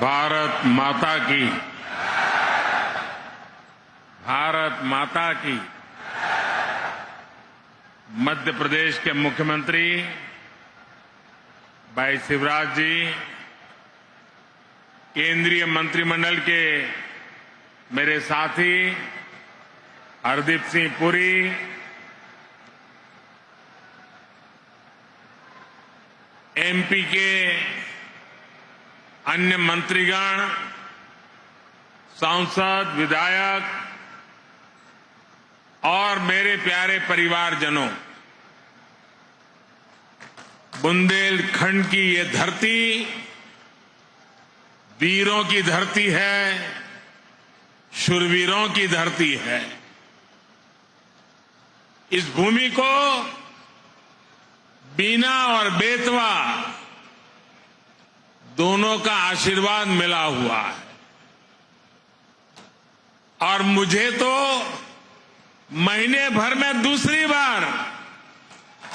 भारत माता की, भारत माता की। मध्य प्रदेश के मुख्यमंत्री भाई शिवराज जी, केंद्रीय मंत्रिमंडल के मेरे साथी हरदीप सिंह पुरी, एमपी के अन्य मंत्रीगण, सांसद, विधायक और मेरे प्यारे परिवारजनों, बुंदेलखंड की ये धरती वीरों की धरती है, शूरवीरों की धरती है। इस भूमि को बीना और बेतवा दोनों का आशीर्वाद मिला हुआ है और मुझे तो महीने भर में दूसरी बार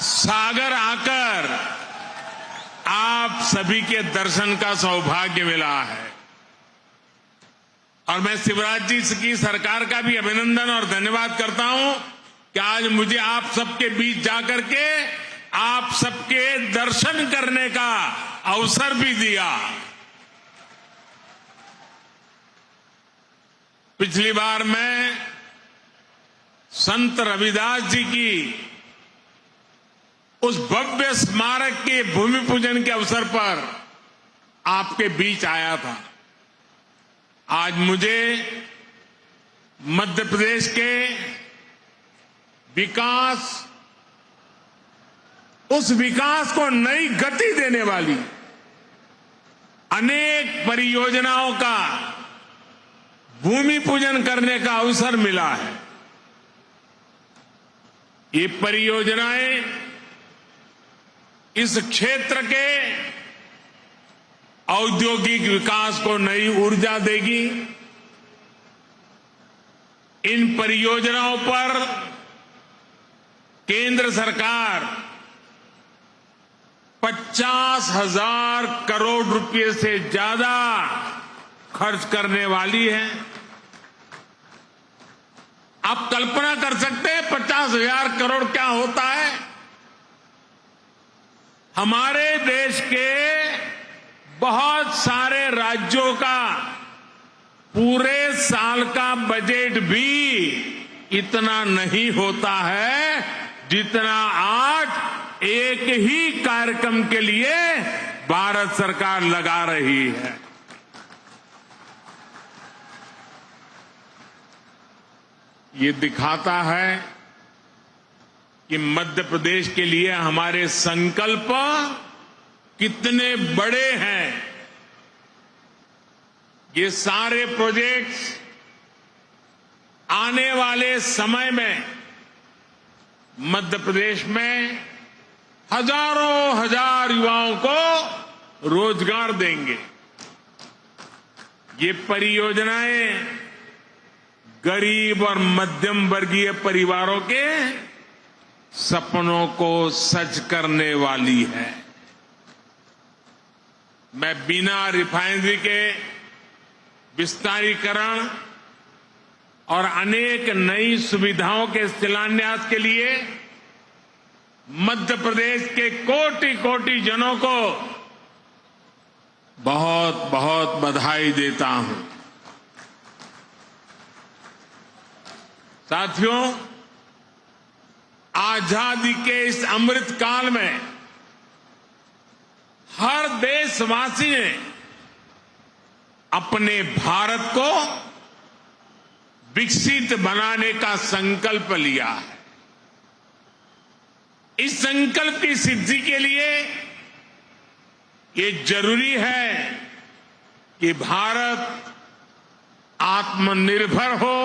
सागर आकर आप सभी के दर्शन का सौभाग्य मिला है और मैं शिवराज जी की सरकार का भी अभिनंदन और धन्यवाद करता हूं कि आज मुझे आप सबके बीच जाकर के आप सबके दर्शन करने का अवसर भी दिया। पिछली बार मैं संत रविदास जी की उस भव्य स्मारक के भूमि पूजन के अवसर पर आपके बीच आया था। आज मुझे मध्य प्रदेश के विकास, उस विकास को नई गति देने वाली अनेक परियोजनाओं का भूमि पूजन करने का अवसर मिला है। ये परियोजनाएं इस क्षेत्र के औद्योगिक विकास को नई ऊर्जा देगी। इन परियोजनाओं पर केंद्र सरकार 50,000 करोड़ रुपए से ज्यादा खर्च करने वाली है। आप कल्पना कर सकते हैं 50,000 करोड़ क्या होता है? हमारे देश के बहुत सारे राज्यों का पूरे साल का बजट भी इतना नहीं होता है जितना आज एक ही कार्यक्रम के लिए भारत सरकार लगा रही है। ये दिखाता है कि मध्य प्रदेश के लिए हमारे संकल्प कितने बड़े हैं। ये सारे प्रोजेक्ट्स आने वाले समय में मध्य प्रदेश में हजारों हजार युवाओं को रोजगार देंगे। ये परियोजनाएं गरीब और मध्यम वर्गीय परिवारों के सपनों को सच करने वाली है। मैं बिना रिफाइनरी के विस्तारीकरण और अनेक नई सुविधाओं के शिलान्यास के लिए मध्य प्रदेश के कोटि कोटि जनों को बहुत बहुत बधाई देता हूं। साथियों, आजादी के इस अमृत काल में हर देशवासी ने अपने भारत को विकसित बनाने का संकल्प लिया है। इस संकल्प की सिद्धि के लिए ये जरूरी है कि भारत आत्मनिर्भर हो।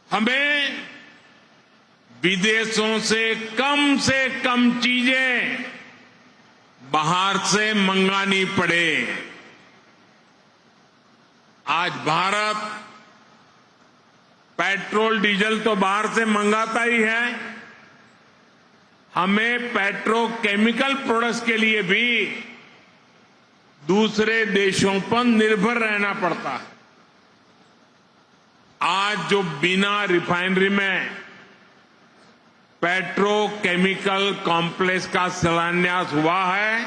हमें विदेशों से कम चीजें बाहर से मंगानी पड़े। आज भारत पेट्रोल डीजल तो बाहर से मंगाता ही है, हमें पेट्रोकेमिकल प्रोडक्ट्स के लिए भी दूसरे देशों पर निर्भर रहना पड़ता है। आज जो बिना रिफाइनरी में पेट्रोकेमिकल कॉम्प्लेक्स का शिलान्यास हुआ है,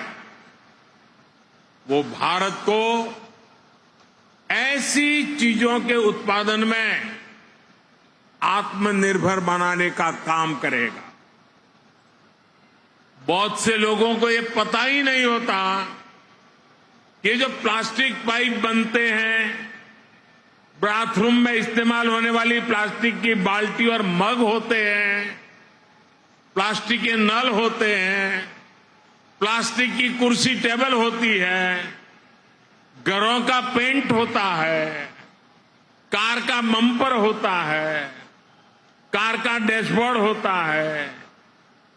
वो भारत को ऐसी चीजों के उत्पादन में आत्मनिर्भर बनाने का काम करेगा। बहुत से लोगों को ये पता ही नहीं होता कि जो प्लास्टिक पाइप बनते हैं, बाथरूम में इस्तेमाल होने वाली प्लास्टिक की बाल्टी और मग होते हैं, प्लास्टिक के नल होते हैं, प्लास्टिक की कुर्सी टेबल होती है, घरों का पेंट होता है, कार का बम्पर होता है, कार का डैशबोर्ड होता है,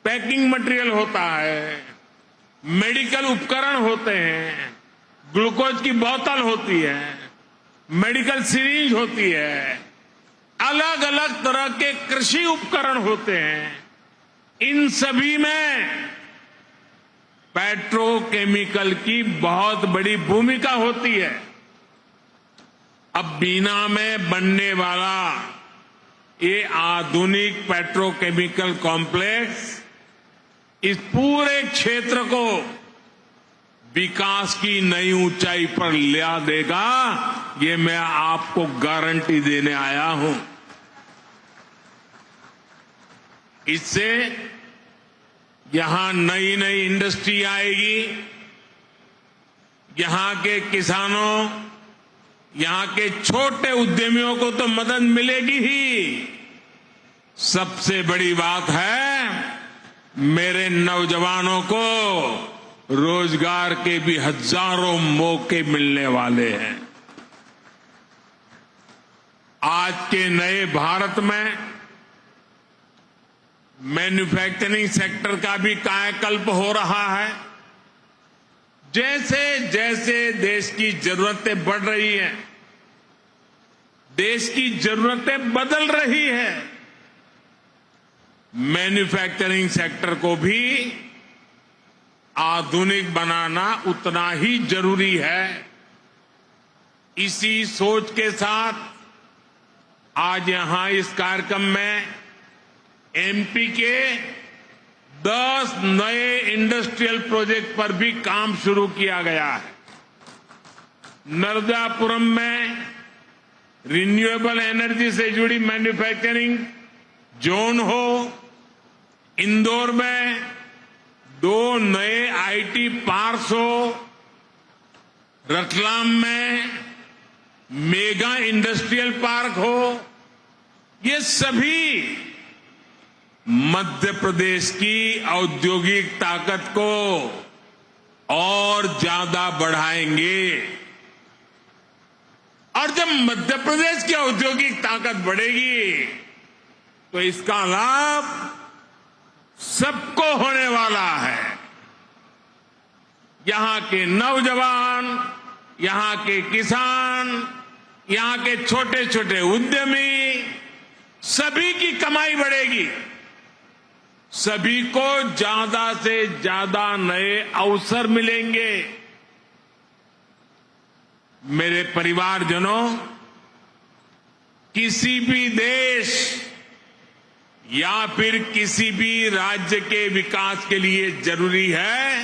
पैकिंग मटेरियल होता है, मेडिकल उपकरण होते हैं, ग्लूकोज की बोतल होती है, मेडिकल सिरिंज होती है, अलग अलग तरह के कृषि उपकरण होते हैं। इन सभी में पेट्रोकेमिकल की बहुत बड़ी भूमिका होती है। अब बीना में बनने वाला ये आधुनिक पेट्रोकेमिकल कॉम्प्लेक्स इस पूरे क्षेत्र को विकास की नई ऊंचाई पर ला देगा, ये मैं आपको गारंटी देने आया हूं। इससे यहां नई नई इंडस्ट्री आएगी, यहां के किसानों, यहां के छोटे उद्यमियों को तो मदद मिलेगी ही। सबसे बड़ी बात है, मेरे नौजवानों को रोजगार के भी हजारों मौके मिलने वाले हैं। आज के नए भारत में मैन्युफैक्चरिंग सेक्टर का भी कायाकल्प हो रहा है। जैसे जैसे देश की जरूरतें बढ़ रही हैं, देश की जरूरतें बदल रही है, मैन्युफैक्चरिंग सेक्टर को भी आधुनिक बनाना उतना ही जरूरी है। इसी सोच के साथ आज यहां इस कार्यक्रम में एमपी के 10 नए इंडस्ट्रियल प्रोजेक्ट पर भी काम शुरू किया गया है। नर्मदापुरम में रिन्यूएबल एनर्जी से जुड़ी मैन्युफैक्चरिंग जोन हो, इंदौर में 2 नए आईटी पार्क्स हो, रतलाम में मेगा इंडस्ट्रियल पार्क हो, ये सभी मध्य प्रदेश की औद्योगिक ताकत को और ज्यादा बढ़ाएंगे। और जब मध्य प्रदेश की औद्योगिक ताकत बढ़ेगी तो इसका लाभ सबको होने वाला है। यहां के नौजवान, यहां के किसान, यहां के छोटे छोटे उद्यमी, सभी की कमाई बढ़ेगी। सभी को ज्यादा से ज्यादा नए अवसर मिलेंगे। मेरे परिवारजनों, किसी भी देश या फिर किसी भी राज्य के विकास के लिए जरूरी है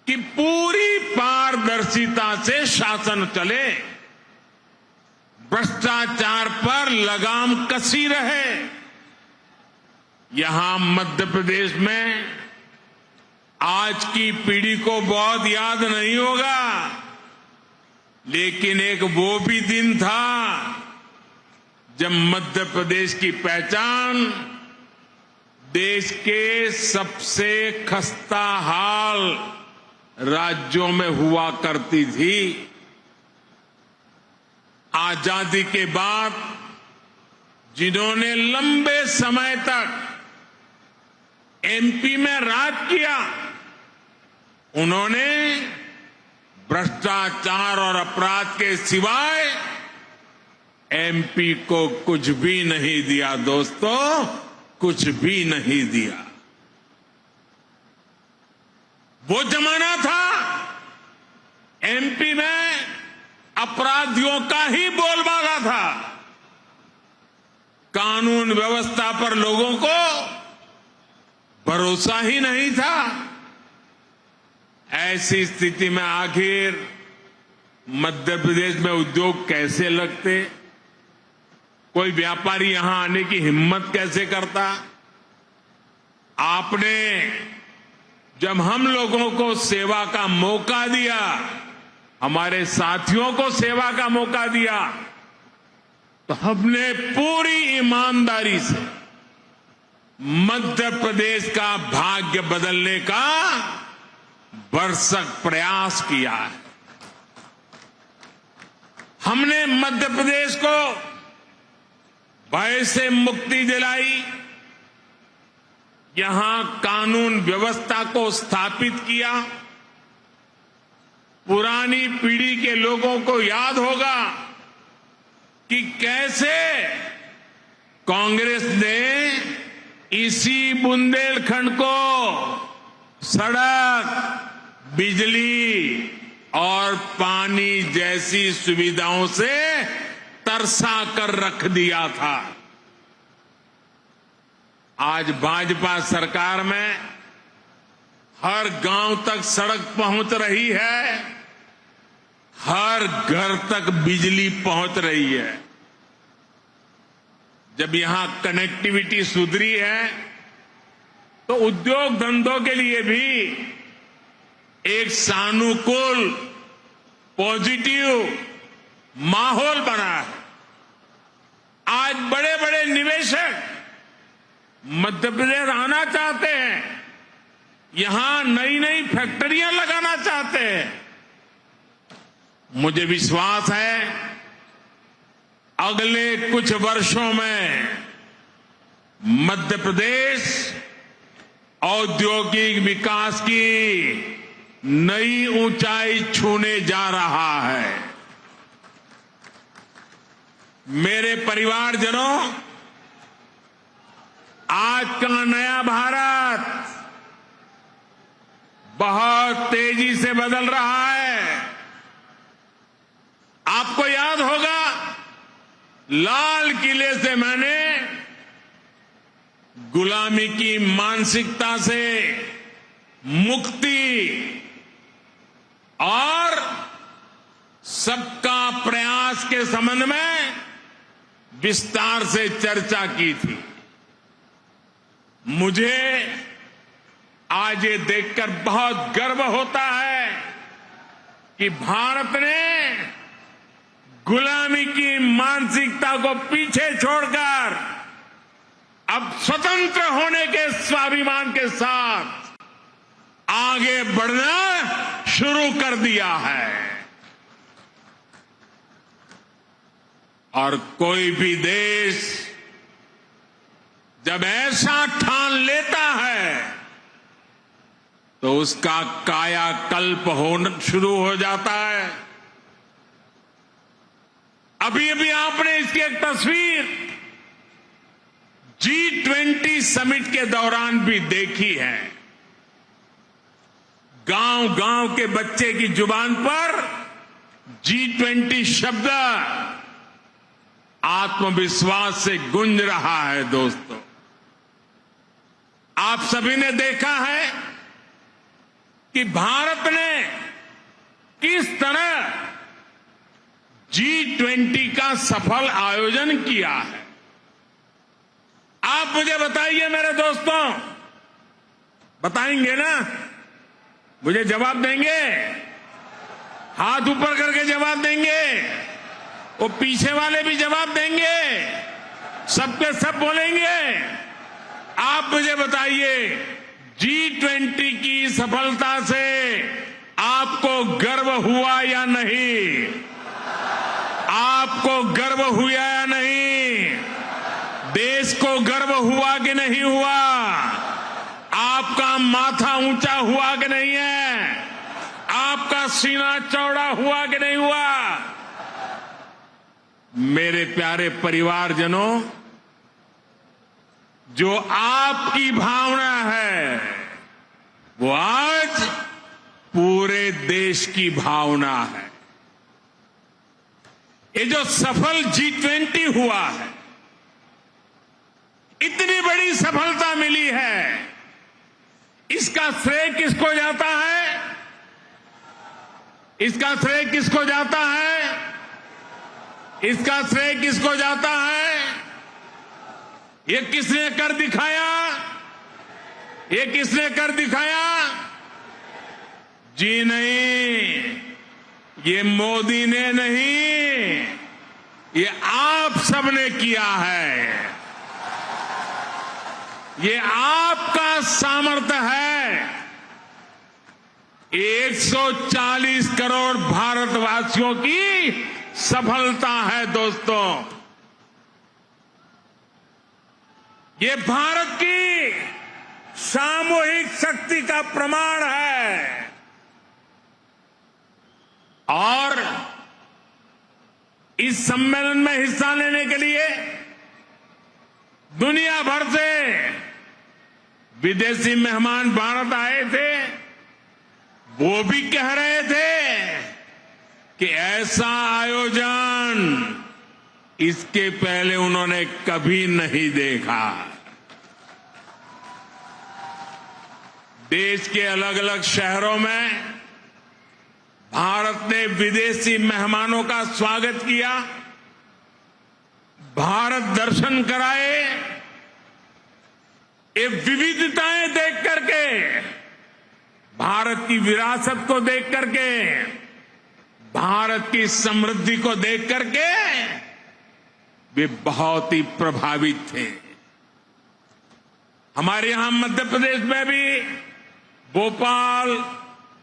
कि पूरी पारदर्शिता से शासन चले, भ्रष्टाचार पर लगाम कसी रहे। यहां मध्य प्रदेश में आज की पीढ़ी को बहुत याद नहीं होगा, लेकिन एक वो भी दिन था जब मध्य प्रदेश की पहचान देश के सबसे खस्ता हाल राज्यों में हुआ करती थी। आजादी के बाद जिन्होंने लंबे समय तक एमपी में राज किया, उन्होंने भ्रष्टाचार और अपराध के सिवाय एमपी को कुछ भी नहीं दिया। दोस्तों, कुछ भी नहीं दिया। वो जमाना था एमपी में अपराधियों का ही बोलबाला था। कानून व्यवस्था पर लोगों को भरोसा ही नहीं था। ऐसी स्थिति में आखिर मध्य प्रदेश में उद्योग कैसे लगते? कोई व्यापारी यहां आने की हिम्मत कैसे करता? आपने जब हम लोगों को सेवा का मौका दिया, हमारे साथियों को सेवा का मौका दिया, तो हमने पूरी ईमानदारी से मध्य प्रदेश का भाग्य बदलने का भरसक प्रयास किया है। हमने मध्य प्रदेश को भय से मुक्ति दिलाई, यहां कानून व्यवस्था को स्थापित किया। पुरानी पीढ़ी के लोगों को याद होगा कि कैसे कांग्रेस ने इसी बुंदेलखंड को सड़क, बिजली और पानी जैसी सुविधाओं से तरसा कर रख दिया था। आज भाजपा सरकार में हर गांव तक सड़क पहुंच रही है, हर घर तक बिजली पहुंच रही है। जब यहां कनेक्टिविटी सुधरी है तो उद्योग धंधों के लिए भी एक सानुकूल, पॉजिटिव माहौल बना है। आज बड़े बड़े निवेशक मध्य प्रदेश आना चाहते हैं, यहां नई नई फैक्ट्रियां लगाना चाहते हैं। मुझे विश्वास है अगले कुछ वर्षों में मध्य प्रदेश औद्योगिक विकास की नई ऊंचाई छूने जा रहा है। मेरे परिवारजनों, आज का नया भारत बहुत तेजी से बदल रहा है। आपको याद होगा, लाल किले से मैंने गुलामी की मानसिकता से मुक्ति और सबका प्रयास के संबंध में विस्तार से चर्चा की थी। मुझे आज ये देखकर बहुत गर्व होता है कि भारत ने गुलामी की मानसिकता को पीछे छोड़कर अब स्वतंत्र होने के स्वाभिमान के साथ आगे बढ़ना शुरू कर दिया है। और कोई भी देश जब ऐसा ठान लेता है तो उसका कायाकल्प होना शुरू हो जाता है। अभी अभी आपने इसकी एक तस्वीर G20 समिट के दौरान भी देखी है। गांव गांव के बच्चे की जुबान पर G20 शब्द आत्मविश्वास से गूंज रहा है। दोस्तों, आप सभी ने देखा है कि भारत ने किस तरह G20 का सफल आयोजन किया है। आप मुझे बताइए मेरे दोस्तों, बताएंगे ना? मुझे जवाब देंगे? हाथ ऊपर करके जवाब देंगे? वो पीछे वाले भी जवाब देंगे? सबके सब बोलेंगे? आप मुझे बताइए, G20 की सफलता से आपको गर्व हुआ या नहीं? आपको गर्व हुआ या नहीं? देश को गर्व हुआ कि नहीं हुआ? आपका माथा ऊंचा हुआ कि नहीं है? आपका सीना चौड़ा हुआ कि नहीं हुआ? मेरे प्यारे परिवारजनों, जो आपकी भावना है वो आज पूरे पूरे देश की भावना है। ये जो सफल G20 हुआ है, इतनी बड़ी सफलता मिली है, इसका श्रेय किसको जाता है? इसका श्रेय किसको जाता है? इसका श्रेय किसको जाता है? ये किसने कर दिखाया? ये किसने कर दिखाया? जी नहीं, ये मोदी ने नहीं, ये आप सबने किया है। ये आपका सामर्थ्य है। 140 करोड़ भारतवासियों की सफलता है दोस्तों। ये भारत की सामूहिक शक्ति का प्रमाण है। और इस सम्मेलन में हिस्सा लेने के लिए दुनिया भर से विदेशी मेहमान भारत आए थे। वो भी कह रहे थे कि ऐसा आयोजन इसके पहले उन्होंने कभी नहीं देखा। देश के अलग अलग शहरों में भारत ने विदेशी मेहमानों का स्वागत किया, भारत दर्शन कराए। ये विविधताएं देख करके, भारत की विरासत को देख करके, भारत की समृद्धि को देख करके वे बहुत ही प्रभावित थे। हमारे यहां मध्य प्रदेश में भी भोपाल,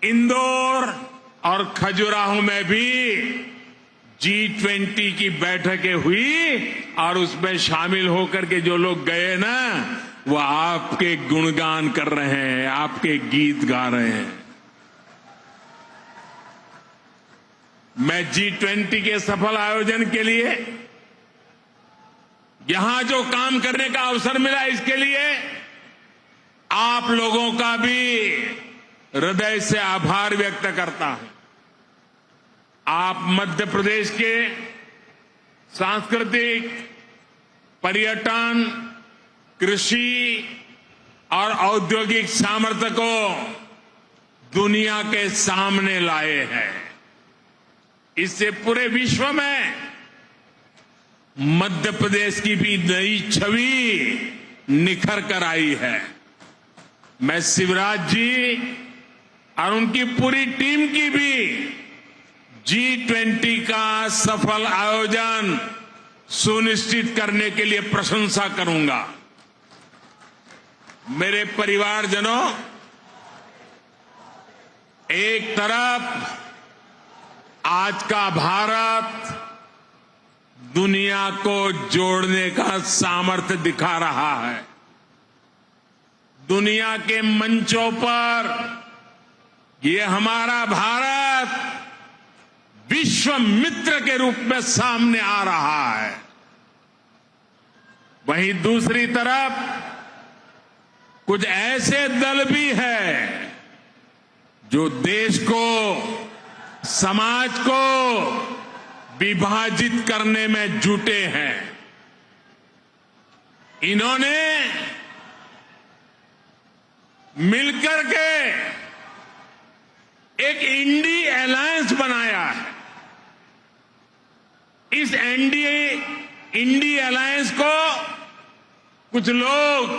इंदौर और खजुराहो में भी G20 की बैठकें हुई और उसमें शामिल होकर के जो लोग गए ना, वो आपके गुणगान कर रहे हैं, आपके गीत गा रहे हैं। मैं G20 के सफल आयोजन के लिए यहां जो काम करने का अवसर मिला, इसके लिए आप लोगों का भी हृदय से आभार व्यक्त करता हूं। आप मध्य प्रदेश के सांस्कृतिक, पर्यटन, कृषि और औद्योगिक सामर्थ्य को दुनिया के सामने लाए हैं। इससे पूरे विश्व में मध्य प्रदेश की भी नई छवि निखर कर आई है। मैं शिवराज जी और उनकी पूरी टीम की भी G20 का सफल आयोजन सुनिश्चित करने के लिए प्रशंसा करूंगा। मेरे परिवारजनों, एक तरफ आज का भारत दुनिया को जोड़ने का सामर्थ्य दिखा रहा है। दुनिया के मंचों पर ये हमारा भारत विश्व मित्र के रूप में सामने आ रहा है। वहीं दूसरी तरफ कुछ ऐसे दल भी हैं जो देश को, समाज को विभाजित करने में जुटे हैं। इन्होंने मिलकर के एक इंडी अलायंस बनाया है। इस इंडी अलायंस को कुछ लोग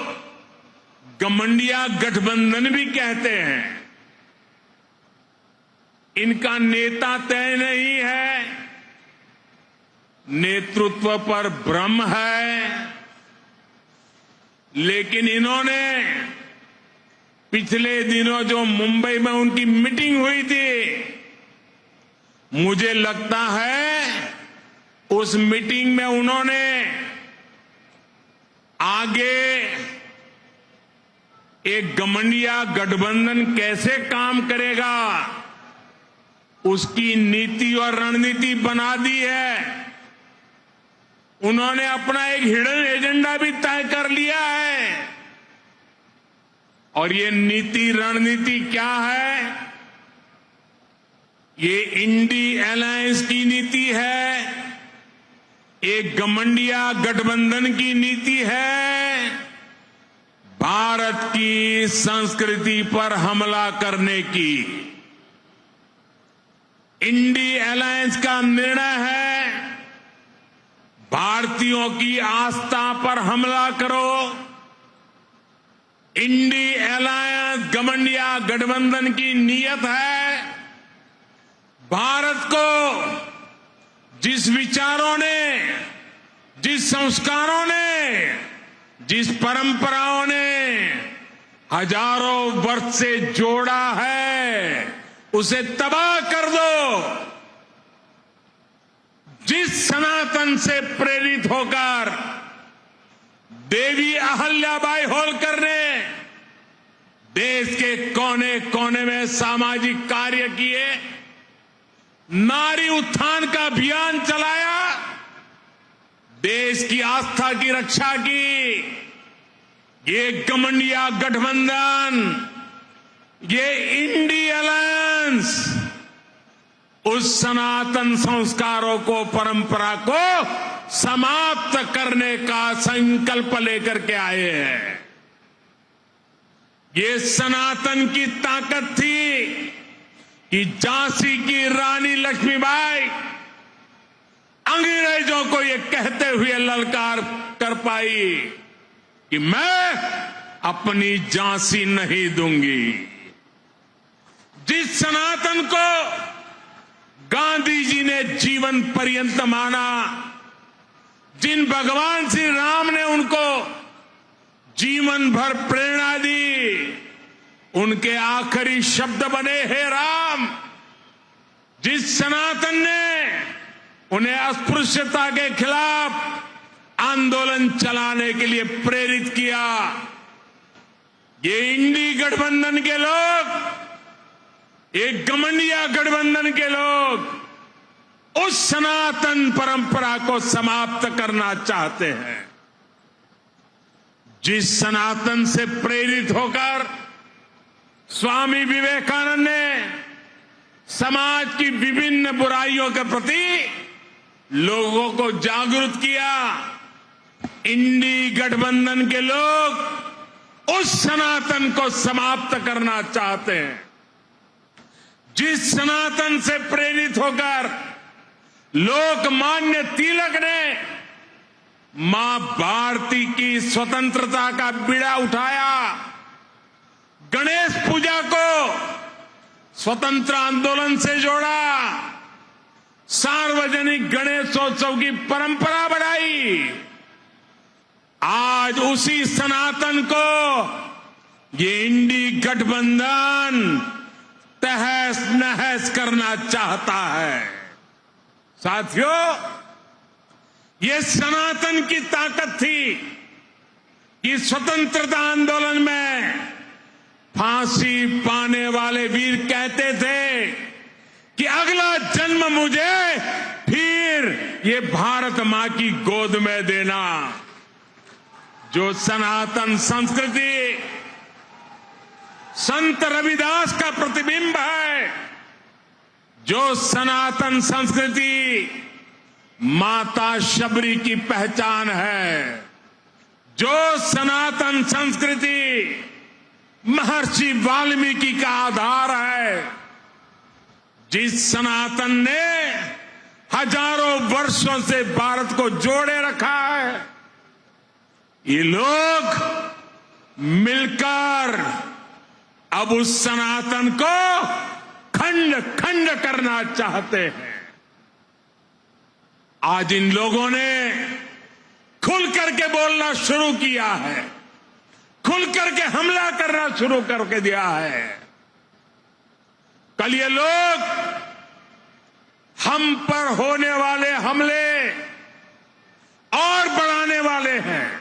गठबंधन गठबंधन भी कहते हैं। इनका नेता तय नहीं है, नेतृत्व पर भ्रम है, लेकिन इन्होंने पिछले दिनों जो मुंबई में उनकी मीटिंग हुई थी, मुझे लगता है उस मीटिंग में उन्होंने आगे एक गठबंधन गठबंधन कैसे काम करेगा उसकी नीति और रणनीति बना दी है। उन्होंने अपना एक हिडन एजेंडा भी तय कर लिया है। और ये नीति रणनीति क्या है? ये इंडी अलायंस की नीति है, एक गठबंधन गठबंधन की नीति है, भारत की संस्कृति पर हमला करने की। इंडी अलायंस का निर्णय है, भारतीयों की आस्था पर हमला करो। इंडी अलायंस गठबंधन की नीयत है, भारत को जिस विचारों ने, जिस संस्कारों ने, जिस परंपराओं ने हजारों वर्ष से जोड़ा है, उसे तबाह कर दो। जिस सनातन से प्रेरित होकर देवी अहल्याबाई होलकर ने देश के कोने कोने में सामाजिक कार्य किए, नारी उत्थान का अभियान चलाया, देश की आस्था की रक्षा की, ये गठबंधन, ये इंडी अलायंस उस सनातन संस्कारों को, परंपरा को समाप्त करने का संकल्प लेकर के आए हैं। ये सनातन की ताकत थी कि झांसी की रानी लक्ष्मीबाई अंग्रेजों को ये कहते हुए ललकार कर पाई कि मैं अपनी झांसी नहीं दूंगी। जिस सनातन को गांधी जी ने जीवन पर्यंत माना, जिन भगवान श्री राम ने उनको जीवन भर प्रेरणा दी, उनके आखिरी शब्द बने हे राम। जिस सनातन ने उन्हें अस्पृश्यता के खिलाफ आंदोलन चलाने के लिए प्रेरित किया, ये इंडी गठबंधन के लोग, एक गठबंधन के लोग उस सनातन परंपरा को समाप्त करना चाहते हैं। जिस सनातन से प्रेरित होकर स्वामी विवेकानंद ने समाज की विभिन्न बुराइयों के प्रति लोगों को जागरूक किया, इंडी गठबंधन के लोग उस सनातन को समाप्त करना चाहते हैं। जिस सनातन से प्रेरित होकर लोकमान्य तिलक ने मां भारती की स्वतंत्रता का बीड़ा उठाया, गणेश पूजा को स्वतंत्र आंदोलन से जोड़ा, सार्वजनिक गणेशोत्सव की परंपरा बढ़ाई, आज उसी सनातन को ये इंडी गठबंधन तहस नहस करना चाहता है। साथियों, ये सनातन की ताकत थी कि स्वतंत्रता आंदोलन में फांसी पाने वाले वीर कहते थे कि अगला जन्म मुझे फिर ये भारत मां की गोद में देना। जो सनातन संस्कृति संत रविदास का प्रतिबिंब है, जो सनातन संस्कृति माता शबरी की पहचान है, जो सनातन संस्कृति महर्षि वाल्मीकि का आधार है, जिस सनातन ने हजारों वर्षों से भारत को जोड़े रखा है, ये लोग मिलकर अब उस सनातन को खंड खंड करना चाहते हैं। आज इन लोगों ने खुल करके बोलना शुरू किया है, खुल करके हमला करना शुरू करके दिया है। कल ये लोग हम पर होने वाले हमले और बढ़ाने वाले हैं।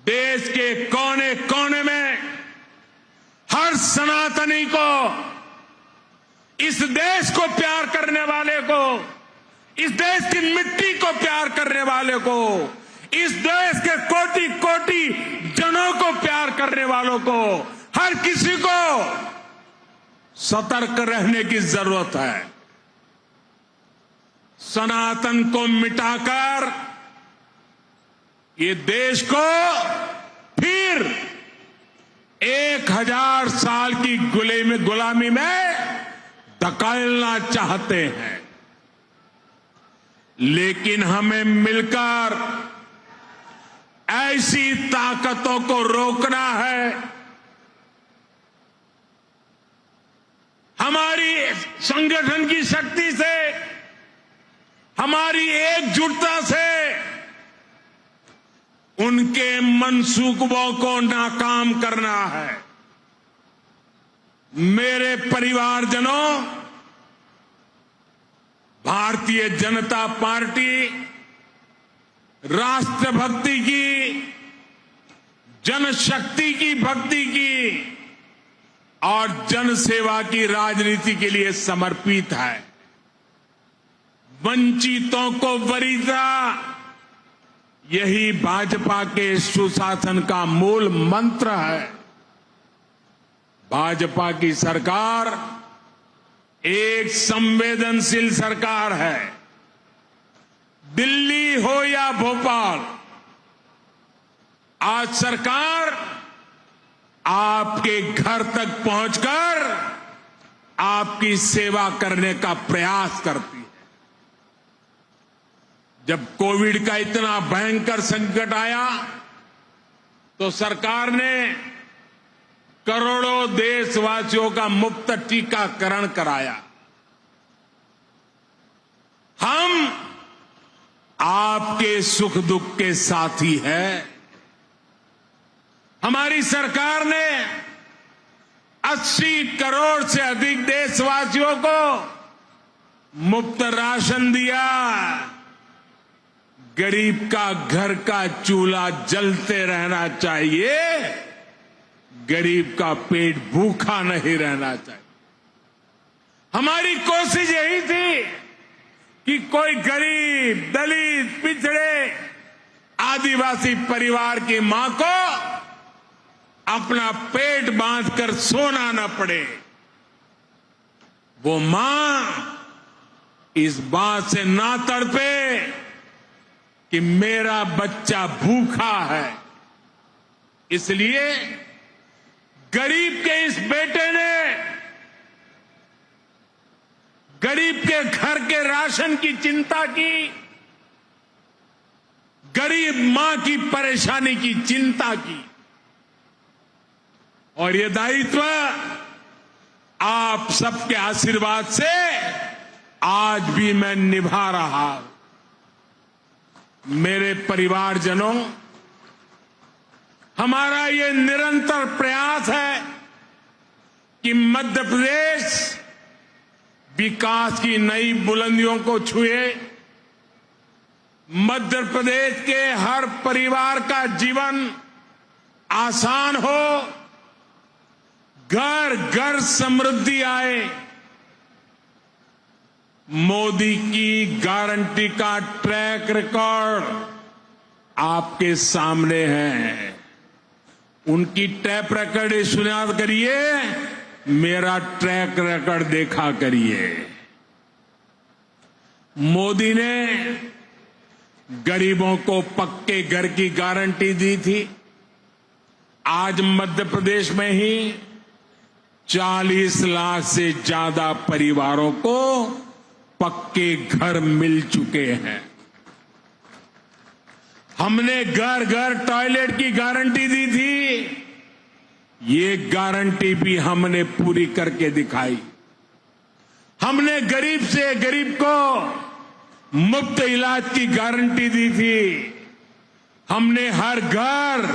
देश के कोने कोने में हर सनातनी को, इस देश को प्यार करने वाले को, इस देश की मिट्टी को प्यार करने वाले को, इस देश के कोटि कोटि जनों को प्यार करने वालों को, हर किसी को सतर्क रहने की जरूरत है। सनातन को मिटाकर ये देश को फिर 1000 साल की गुलामी में धकेलना चाहते हैं, लेकिन हमें मिलकर ऐसी ताकतों को रोकना है। हमारी संगठन की शक्ति से, हमारी एकजुटता से उनके मंसूबों को नाकाम करना है। मेरे परिवारजनों, भारतीय जनता पार्टी राष्ट्रभक्ति की, जनशक्ति की भक्ति की और जनसेवा की राजनीति के लिए समर्पित है। वंचितों को वरीयता, यही भाजपा के सुशासन का मूल मंत्र है। भाजपा की सरकार एक संवेदनशील सरकार है। दिल्ली हो या भोपाल, आज सरकार आपके घर तक पहुंचकर आपकी सेवा करने का प्रयास करती है। जब कोविड का इतना भयंकर संकट आया तो सरकार ने करोड़ों देशवासियों का मुफ्त टीकाकरण कराया। हम आपके सुख दुख के साथी हैं। हमारी सरकार ने 80 करोड़ से अधिक देशवासियों को मुफ्त राशन दिया। गरीब का घर का चूल्हा जलते रहना चाहिए, गरीब का पेट भूखा नहीं रहना चाहिए। हमारी कोशिश यही थी कि कोई गरीब, दलित, पिछड़े, आदिवासी परिवार की मां को अपना पेट बांधकर सोना न पड़े। वो मां इस बात से ना तड़पे कि मेरा बच्चा भूखा है। इसलिए गरीब के इस बेटे ने गरीब के घर के राशन की चिंता की, गरीब मां की परेशानी की चिंता की, और ये दायित्व आप सबके आशीर्वाद से आज भी मैं निभा रहा हूं। मेरे परिवारजनों, हमारा ये निरंतर प्रयास है कि मध्य प्रदेश विकास की नई बुलंदियों को छुए, मध्य प्रदेश के हर परिवार का जीवन आसान हो, घर घर समृद्धि आए। मोदी की गारंटी का ट्रैक रिकॉर्ड आपके सामने है। उनकी टैप रिकॉर्ड सुना करिए, मेरा ट्रैक रिकॉर्ड देखा करिए। मोदी ने गरीबों को पक्के घर की गारंटी दी थी। आज मध्य प्रदेश में ही 40 लाख से ज्यादा परिवारों को पक्के घर मिल चुके हैं। हमने घर घर टॉयलेट की गारंटी दी थी, ये गारंटी भी हमने पूरी करके दिखाई। हमने गरीब से गरीब को मुफ्त इलाज की गारंटी दी थी। हमने हर घर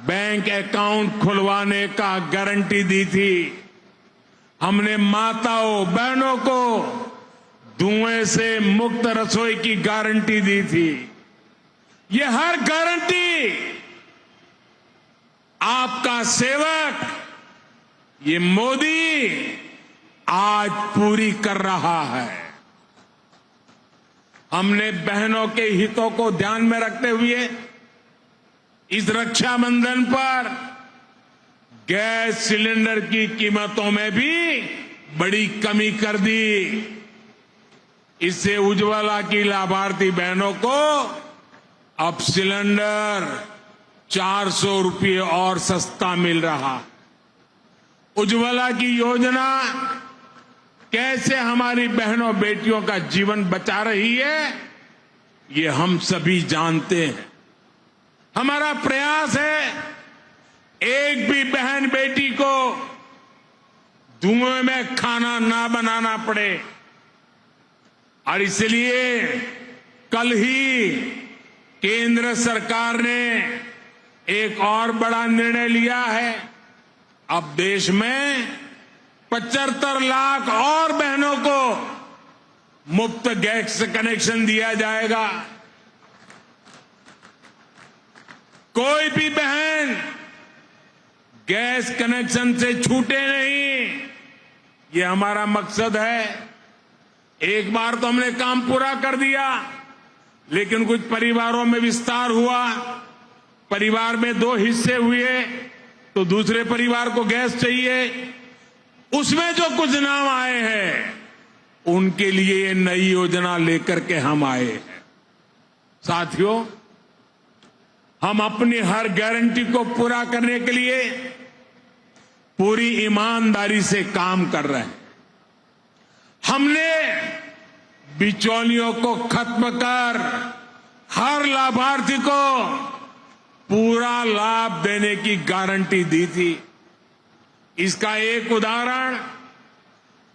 बैंक अकाउंट खुलवाने का गारंटी दी थी। हमने माताओं बहनों को धुएं से मुक्त रसोई की गारंटी दी थी। ये हर गारंटी आपका सेवक, ये मोदी आज पूरी कर रहा है। हमने बहनों के हितों को ध्यान में रखते हुए इस रक्षाबंधन पर गैस सिलेंडर की कीमतों में भी बड़ी कमी कर दी। इससे उज्ज्वला की लाभार्थी बहनों को अब सिलेंडर 400 रुपये और सस्ता मिल रहा। उज्ज्वला की योजना कैसे हमारी बहनों बेटियों का जीवन बचा रही है, ये हम सभी जानते हैं। हमारा प्रयास है एक भी बहन बेटी को धुएं में खाना ना बनाना पड़े, और इसलिए कल ही केंद्र सरकार ने एक और बड़ा निर्णय लिया है। अब देश में 75 लाख और बहनों को मुफ्त गैस कनेक्शन दिया जाएगा। कोई भी बहन गैस कनेक्शन से छूटे नहीं, ये हमारा मकसद है। एक बार तो हमने काम पूरा कर दिया, लेकिन कुछ परिवारों में विस्तार हुआ। परिवार में 2 हिस्से हुए, तो दूसरे परिवार को गैस चाहिए। उसमें जो कुछ नाम आए हैं, उनके लिए ये नई योजना लेकर के हम आए हैं। साथियों, हम अपनी हर गारंटी को पूरा करने के लिए पूरी ईमानदारी से काम कर रहे हैं। हमने बिचौलियों को खत्म कर हर लाभार्थी को पूरा लाभ देने की गारंटी दी थी। इसका एक उदाहरण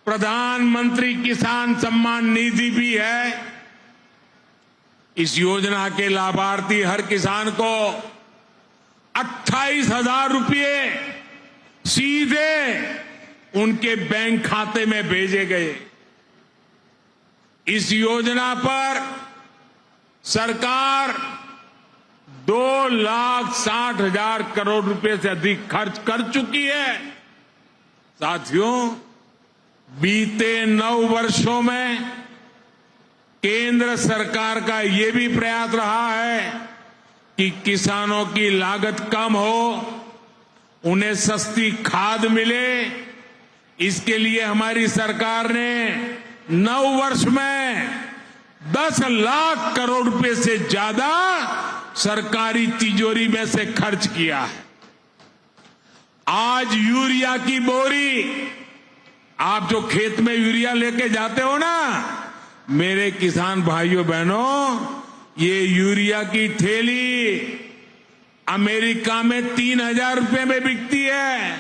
प्रधानमंत्री किसान सम्मान निधि भी है। इस योजना के लाभार्थी हर किसान को 28,000 रुपये सीधे उनके बैंक खाते में भेजे गए। इस योजना पर सरकार 2,60,000 करोड़ रुपए से अधिक खर्च कर चुकी है। साथियों, बीते 9 वर्षों में केंद्र सरकार का ये भी प्रयास रहा है कि किसानों की लागत कम हो, उन्हें सस्ती खाद मिले। इसके लिए हमारी सरकार ने 9 वर्ष में 10 लाख करोड़ रुपए से ज्यादा सरकारी तिजोरी में से खर्च किया है। आज यूरिया की बोरी, आप जो खेत में यूरिया लेके जाते हो ना, मेरे किसान भाइयों बहनों, ये यूरिया की थैली अमेरिका में 3,000 रुपए में बिकती है,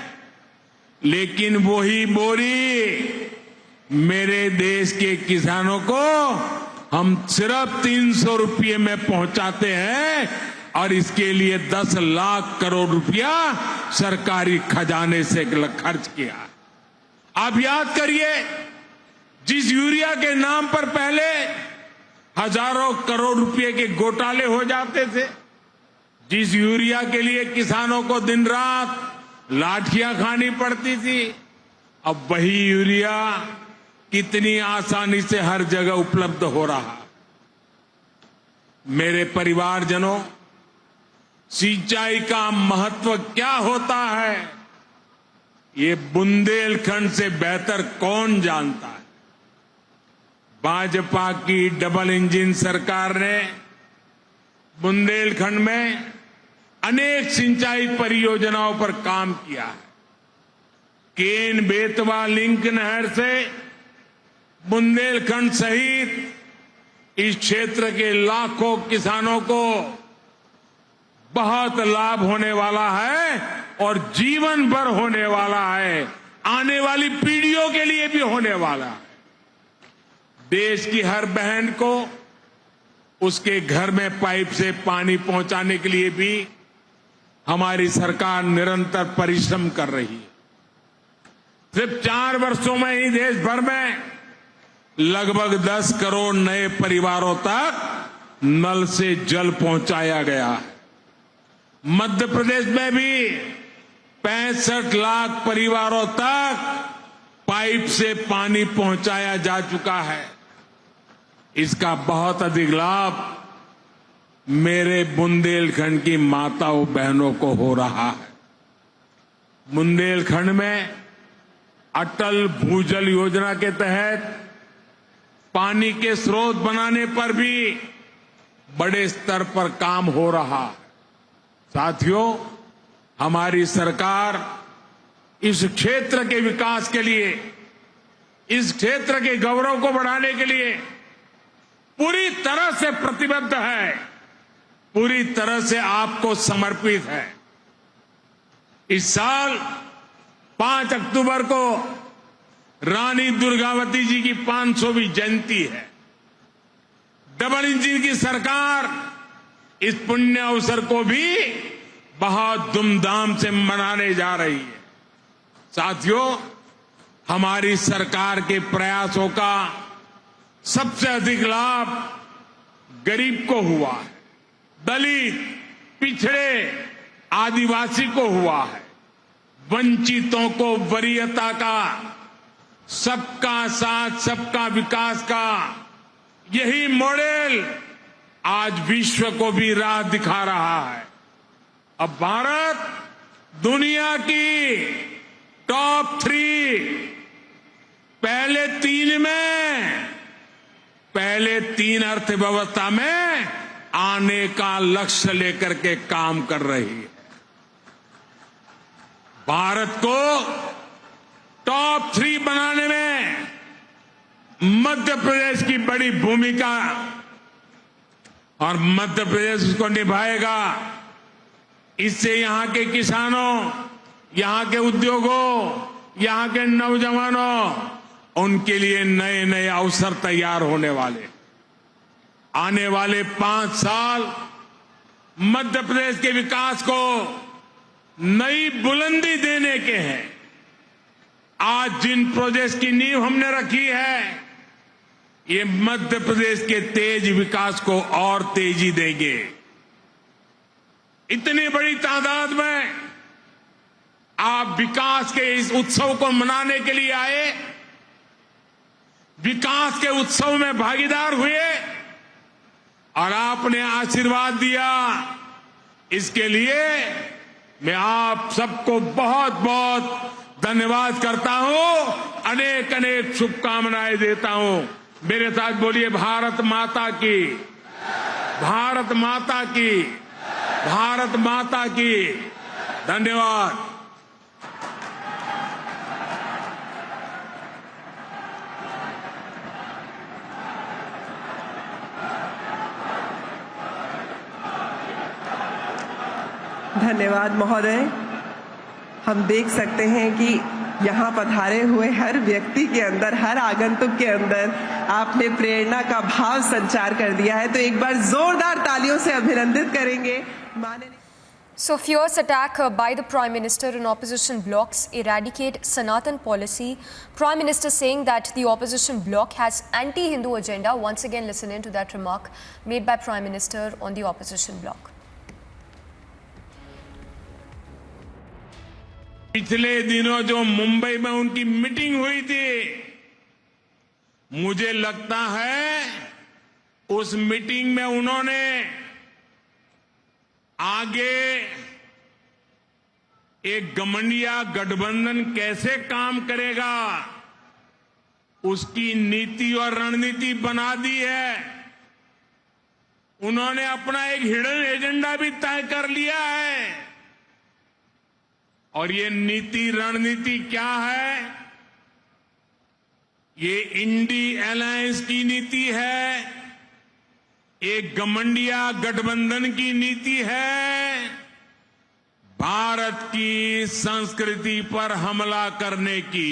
लेकिन वही बोरी मेरे देश के किसानों को हम सिर्फ 300 रुपये में पहुंचाते हैं, और इसके लिए 10 लाख करोड़ रुपया सरकारी खजाने से खर्च किया। आप याद करिए, जिस यूरिया के नाम पर पहले हजारों करोड़ रुपए के घोटाले हो जाते थे, जिस यूरिया के लिए किसानों को दिन रात लाठियां खानी पड़ती थी, अब वही यूरिया कितनी आसानी से हर जगह उपलब्ध हो रहा। मेरे परिवारजनों, सिंचाई का महत्व क्या होता है, ये बुंदेलखंड से बेहतर कौन जानता है। भाजपा की डबल इंजन सरकार ने बुंदेलखंड में अनेक सिंचाई परियोजनाओं पर काम किया है। केन बेतवा लिंक नहर से बुंदेलखंड सहित इस क्षेत्र के लाखों किसानों को बहुत लाभ होने वाला है, और जीवन भर होने वाला है, आने वाली पीढ़ियों के लिए भी होने वाला है। देश की हर बहन को उसके घर में पाइप से पानी पहुंचाने के लिए भी हमारी सरकार निरंतर परिश्रम कर रही है। सिर्फ 4 वर्षों में ही देश भर में लगभग 10 करोड़ नए परिवारों तक नल से जल पहुंचाया गया है। मध्य प्रदेश में भी 65 लाख परिवारों तक पाइप से पानी पहुंचाया जा चुका है। इसका बहुत अधिक लाभ मेरे बुंदेलखंड की माताओं बहनों को हो रहा है। बुंदेलखंड में अटल भूजल योजना के तहत पानी के स्रोत बनाने पर भी बड़े स्तर पर काम हो रहा है। साथियों, हमारी सरकार इस क्षेत्र के विकास के लिए, इस क्षेत्र के गौरव को बढ़ाने के लिए पूरी तरह से प्रतिबद्ध है, पूरी तरह से आपको समर्पित है। इस साल 5 अक्टूबर को रानी दुर्गावती जी की 500वीं जयंती है। डबल इंजन की सरकार इस पुण्य अवसर को भी बहुत धूमधाम से मनाने जा रही है। साथियों, हमारी सरकार के प्रयासों का सबसे अधिक लाभ गरीब को हुआ है, दलित, पिछड़े, आदिवासी को हुआ है। वंचितों को वरीयता का, सबका साथ सबका विकास का यही मॉडल आज विश्व को भी राह दिखा रहा है। अब भारत दुनिया की टॉप 3 पहले तीन अर्थव्यवस्था में आने का लक्ष्य लेकर के काम कर रही है। भारत को टॉप 3 बनाने में मध्य प्रदेश की बड़ी भूमिका, और मध्य प्रदेश उसको निभाएगा। इससे यहां के किसानों, यहां के उद्योगों, यहां के नौजवानों, उनके लिए नए नए अवसर तैयार होने वाले। आने वाले 5 साल मध्य प्रदेश के विकास को नई बुलंदी देने के हैं। आज जिन प्रोजेक्ट की नींव हमने रखी है, ये मध्य प्रदेश के तेज विकास को और तेजी देंगे। इतनी बड़ी तादाद में आप विकास के इस उत्सव को मनाने के लिए आए, विकास के उत्सव में भागीदार हुए और आपने आशीर्वाद दिया। इसके लिए मैं आप सबको बहुत बहुत धन्यवाद करता हूं, अनेक अनेक शुभकामनाएं देता हूं। मेरे साथ बोलिए, भारत माता की, भारत माता की, भारत माता की। धन्यवाद। धन्यवाद महोदय। हम देख सकते हैं कि यहाँ पधारे हुए हर व्यक्ति के अंदर, हर आगंतुक के अंदर आपने प्रेरणा का भाव संचार कर दिया है। तो एक बार जोरदार तालियों से अभिनंदित करेंगे माननीय। So fierce attack by the Prime Minister on opposition blocs eradicate Sanatan policy. Prime Minister saying that the opposition bloc has anti-Hindu agenda. Once again listen in to that remark made by Prime Minister on the opposition bloc. पिछले दिनों जो मुंबई में उनकी meeting हुई थी, मुझे लगता है उस मीटिंग में उन्होंने आगे एक गठबंधन गठबंधन कैसे काम करेगा उसकी नीति और रणनीति बना दी है। उन्होंने अपना एक हिडन एजेंडा भी तय कर लिया है। और ये नीति रणनीति क्या है? ये इंडी अलायंस की नीति है, एक गठबंधन गठबंधन की नीति है, भारत की संस्कृति पर हमला करने की।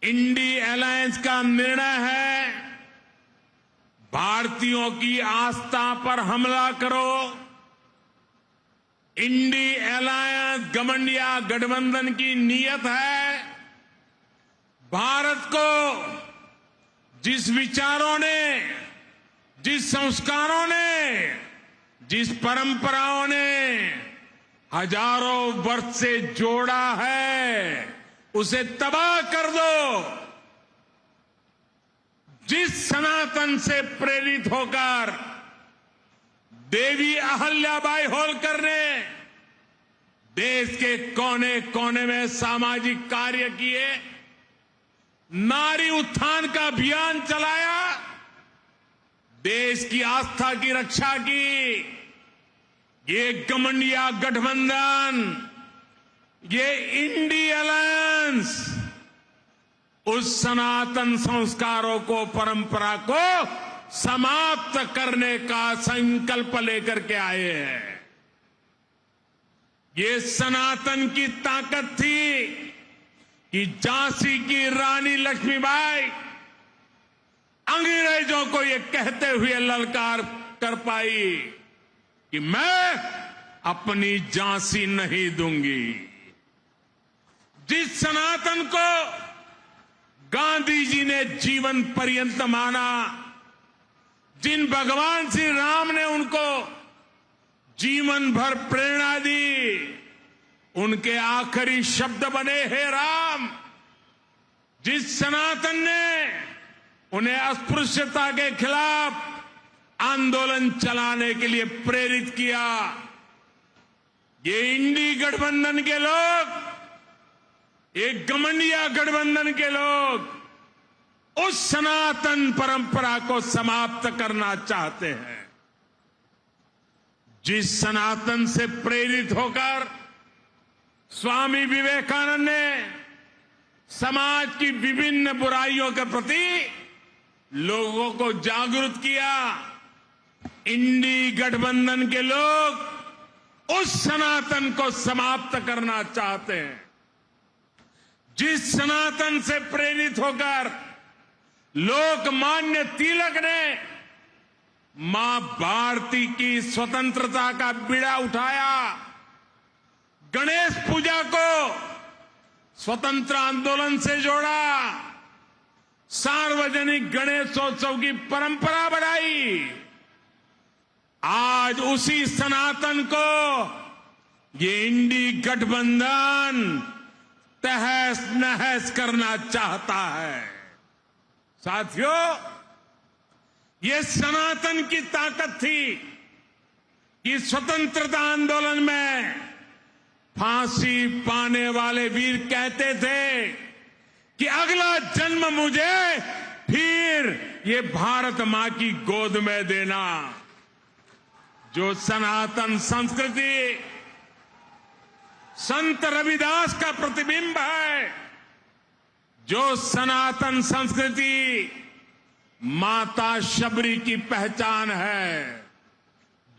इंडी अलायंस का निर्णय है, भारतीयों की आस्था पर हमला करो। इंडी अलायंस गठबंधन की नीयत है, भारत को जिस विचारों ने, जिस संस्कारों ने, जिस परंपराओं ने हजारों वर्ष से जोड़ा है, उसे तबाह कर दो। जिस सनातन से प्रेरित होकर देवी अहल्याबाई होलकर ने देश के कोने कोने में सामाजिक कार्य किए, नारी उत्थान का अभियान चलाया, देश की आस्था की रक्षा की। ये घमंडिया गठबंधन, ये इंडी अलायंस उस सनातन संस्कारों को, परंपरा को समाप्त करने का संकल्प लेकर के आए हैं। ये सनातन की ताकत थी कि झांसी की रानी लक्ष्मीबाई अंग्रेजों को ये कहते हुए ललकार कर पाई कि मैं अपनी झांसी नहीं दूंगी। जिस सनातन को गांधी जी ने जीवन पर्यंत माना, जिन भगवान श्री राम ने उनको जीवन भर प्रेरणा दी, उनके आखिरी शब्द बने, हे राम। जिस सनातन ने उन्हें अस्पृश्यता के खिलाफ आंदोलन चलाने के लिए प्रेरित किया, ये इंडी गठबंधन के लोग, ये घमंडिया गठबंधन के लोग उस सनातन परंपरा को समाप्त करना चाहते हैं। जिस सनातन से प्रेरित होकर स्वामी विवेकानंद ने समाज की विभिन्न बुराइयों के प्रति लोगों को जागरूक किया, इंडी गठबंधन के लोग उस सनातन को समाप्त करना चाहते हैं। जिस सनातन से प्रेरित होकर लोकमान्य तिलक ने मां भारती की स्वतंत्रता का बीड़ा उठाया, गणेश पूजा को स्वतंत्र आंदोलन से जोड़ा, सार्वजनिक गणेशोत्सव की परंपरा बढ़ाई, आज उसी सनातन को ये इंडी गठबंधन तहस नहस करना चाहता है। साथियों, ये सनातन की ताकत थी कि स्वतंत्रता आंदोलन में फांसी पाने वाले वीर कहते थे कि अगला जन्म मुझे फिर ये भारत मां की गोद में देना। जो सनातन संस्कृति संत रविदास का प्रतिबिंब है, जो सनातन संस्कृति माता शबरी की पहचान है,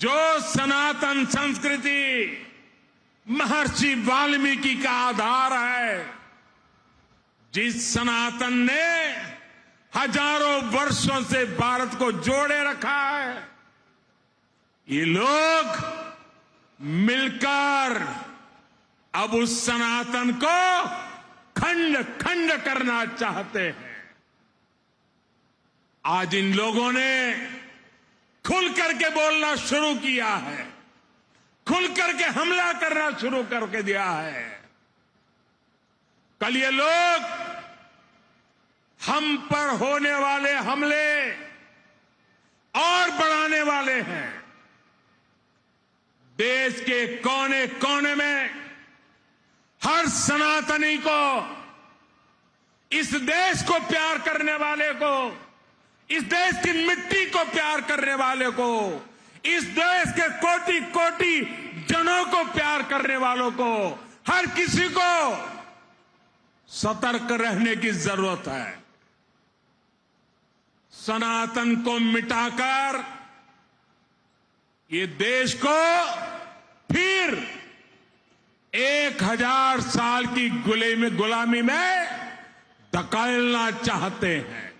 जो सनातन संस्कृति महर्षि वाल्मीकि का आधार है, जिस सनातन ने हजारों वर्षों से भारत को जोड़े रखा है, ये लोग मिलकर अब उस सनातन को खंड खंड करना चाहते हैं। आज इन लोगों ने खुल करके बोलना शुरू किया है, खुल करके हमला करना शुरू करके दिया है। कल ये लोग हम पर होने वाले हमले और बढ़ाने वाले हैं। देश के कोने कोने में हर सनातनी को, इस देश को प्यार करने वाले को, इस देश की मिट्टी को प्यार करने वाले को, इस देश के कोटि कोटि जनों को प्यार करने वालों को, हर किसी को सतर्क रहने की जरूरत है। सनातन को मिटाकर ये देश को फिर 1000 साल की गुलामी में धकेलना चाहते हैं।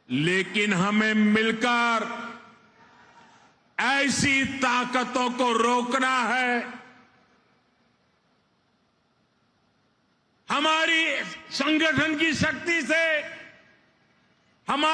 लेकिन हमें मिलकर ऐसी ताकतों को रोकना है। हमारी संगठन की शक्ति से